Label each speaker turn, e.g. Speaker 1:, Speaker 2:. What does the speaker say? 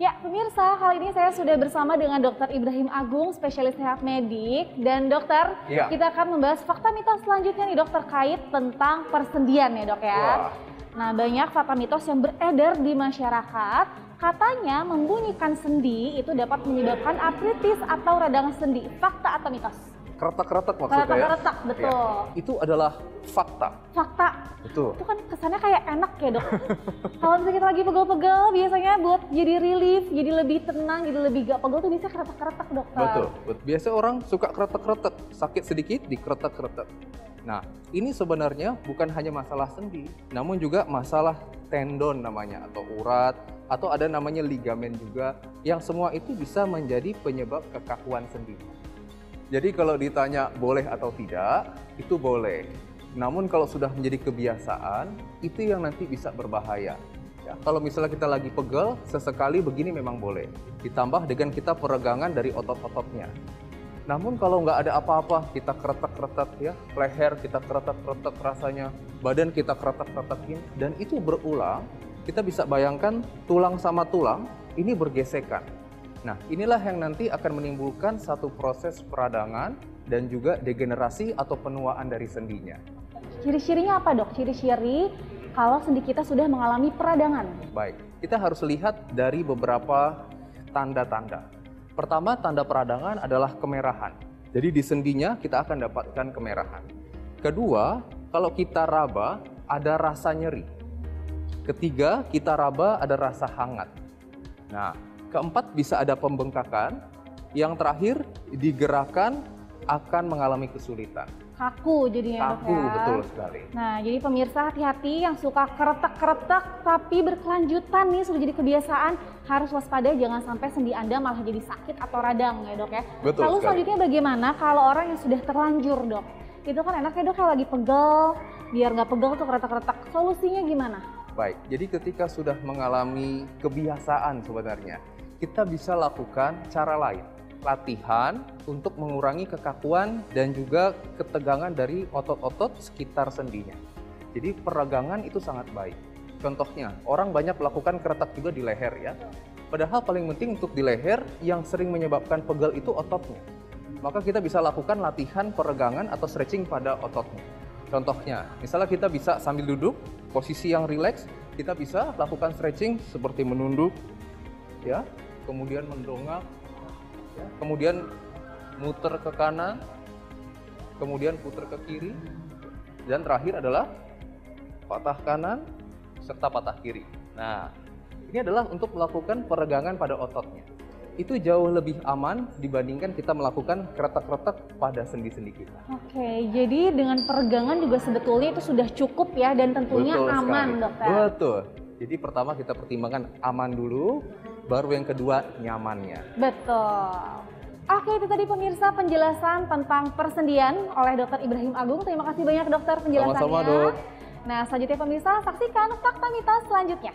Speaker 1: Ya, pemirsa, kali ini saya sudah bersama dengan Dr. Ibrahim Agung, spesialis sehat medik. Dan dokter, kita akan membahas fakta mitos selanjutnya nih dok, terkait tentang persendian ya dok ya.
Speaker 2: Wah.
Speaker 1: Nah, banyak fakta mitos yang beredar di masyarakat. Katanya membunyikan sendi itu dapat menyebabkan artritis atau radang sendi. Fakta atau mitos?
Speaker 2: Keretak-keretak maksudnya
Speaker 1: Keretak-keretak, betul.
Speaker 2: Ya. Itu adalah fakta.
Speaker 1: Fakta.
Speaker 2: Betul.
Speaker 1: Itu kan kesannya kayak enak ya dok. Kalau misalnya kita lagi pegel-pegel, biasanya buat jadi relief, jadi lebih tenang, jadi lebih gak pegel tuh bisa keretak-keretak dokter.
Speaker 2: Betul. Biasa orang suka keretak-keretak, sakit sedikit dikeretak-keretak. Nah, ini sebenarnya bukan hanya masalah sendi, namun juga masalah tendon namanya, atau urat, atau ada namanya ligamen juga, yang semua itu bisa menjadi penyebab kekakuan sendi. Jadi kalau ditanya boleh atau tidak, itu boleh. Namun kalau sudah menjadi kebiasaan, itu yang nanti bisa berbahaya. Ya, kalau misalnya kita lagi pegel, sesekali begini memang boleh. Ditambah dengan kita peregangan dari otot-ototnya. Namun kalau nggak ada apa-apa, kita keretak-keretak ya, leher kita keretak-keretak rasanya, badan kita keretak-keretakin, dan itu berulang, kita bisa bayangkan tulang sama tulang ini bergesekan. Nah, inilah yang nanti akan menimbulkan satu proses peradangan dan juga degenerasi atau penuaan dari sendinya.
Speaker 1: Ciri-cirinya apa dok? Ciri-ciri kalau sendi kita sudah mengalami peradangan.
Speaker 2: Baik, kita harus lihat dari beberapa tanda-tanda. Pertama, tanda peradangan adalah kemerahan. Jadi di sendinya kita akan dapatkan kemerahan. Kedua, kalau kita raba ada rasa nyeri. Ketiga, kita raba ada rasa hangat. Nah, keempat bisa ada pembengkakan. Yang terakhir, digerakkan akan mengalami kesulitan.
Speaker 1: Kaku jadinya dok ya.
Speaker 2: Kaku, betul sekali.
Speaker 1: Nah, jadi pemirsa hati-hati yang suka keretak-keretak tapi berkelanjutan nih sudah jadi kebiasaan, harus waspada jangan sampai sendi Anda malah jadi sakit atau radang ya dok ya.
Speaker 2: Betul
Speaker 1: Lalu
Speaker 2: sekali.
Speaker 1: selanjutnya bagaimana kalau orang yang sudah terlanjur dok? Itu kan enaknya dok kalau lagi pegel, biar nggak pegel tuh keretak-keretak. Solusinya gimana?
Speaker 2: Baik, jadi ketika sudah mengalami kebiasaan sebenarnya, kita bisa lakukan cara lain. Latihan untuk mengurangi kekakuan dan juga ketegangan dari otot-otot sekitar sendinya. Jadi peregangan itu sangat baik. Contohnya, orang banyak melakukan keretak juga di leher ya. Padahal paling penting untuk di leher yang sering menyebabkan pegel itu ototnya. Maka kita bisa lakukan latihan peregangan atau stretching pada ototnya. Contohnya, misalnya kita bisa sambil duduk, posisi yang rileks, kita bisa lakukan stretching seperti menunduk, ya, kemudian mendongak, ya, kemudian muter ke kanan, kemudian putar ke kiri, dan terakhir adalah patah kanan serta patah kiri. Nah, ini adalah untuk melakukan peregangan pada ototnya. Itu jauh lebih aman dibandingkan kita melakukan keretak-keretak pada sendi-sendi kita.
Speaker 1: Oke, jadi dengan peregangan juga sebetulnya itu sudah cukup ya dan tentunya
Speaker 2: Betul
Speaker 1: aman
Speaker 2: sekali.
Speaker 1: dokter.
Speaker 2: Betul. Jadi pertama kita pertimbangkan aman dulu, baru yang kedua nyamannya.
Speaker 1: Betul. Oke, itu tadi pemirsa penjelasan tentang persendian oleh Dr. Ibrahim Agung. Terima kasih banyak dokter penjelasannya.
Speaker 2: Sama-sama dok.
Speaker 1: Nah, selanjutnya pemirsa saksikan fakta mitos selanjutnya.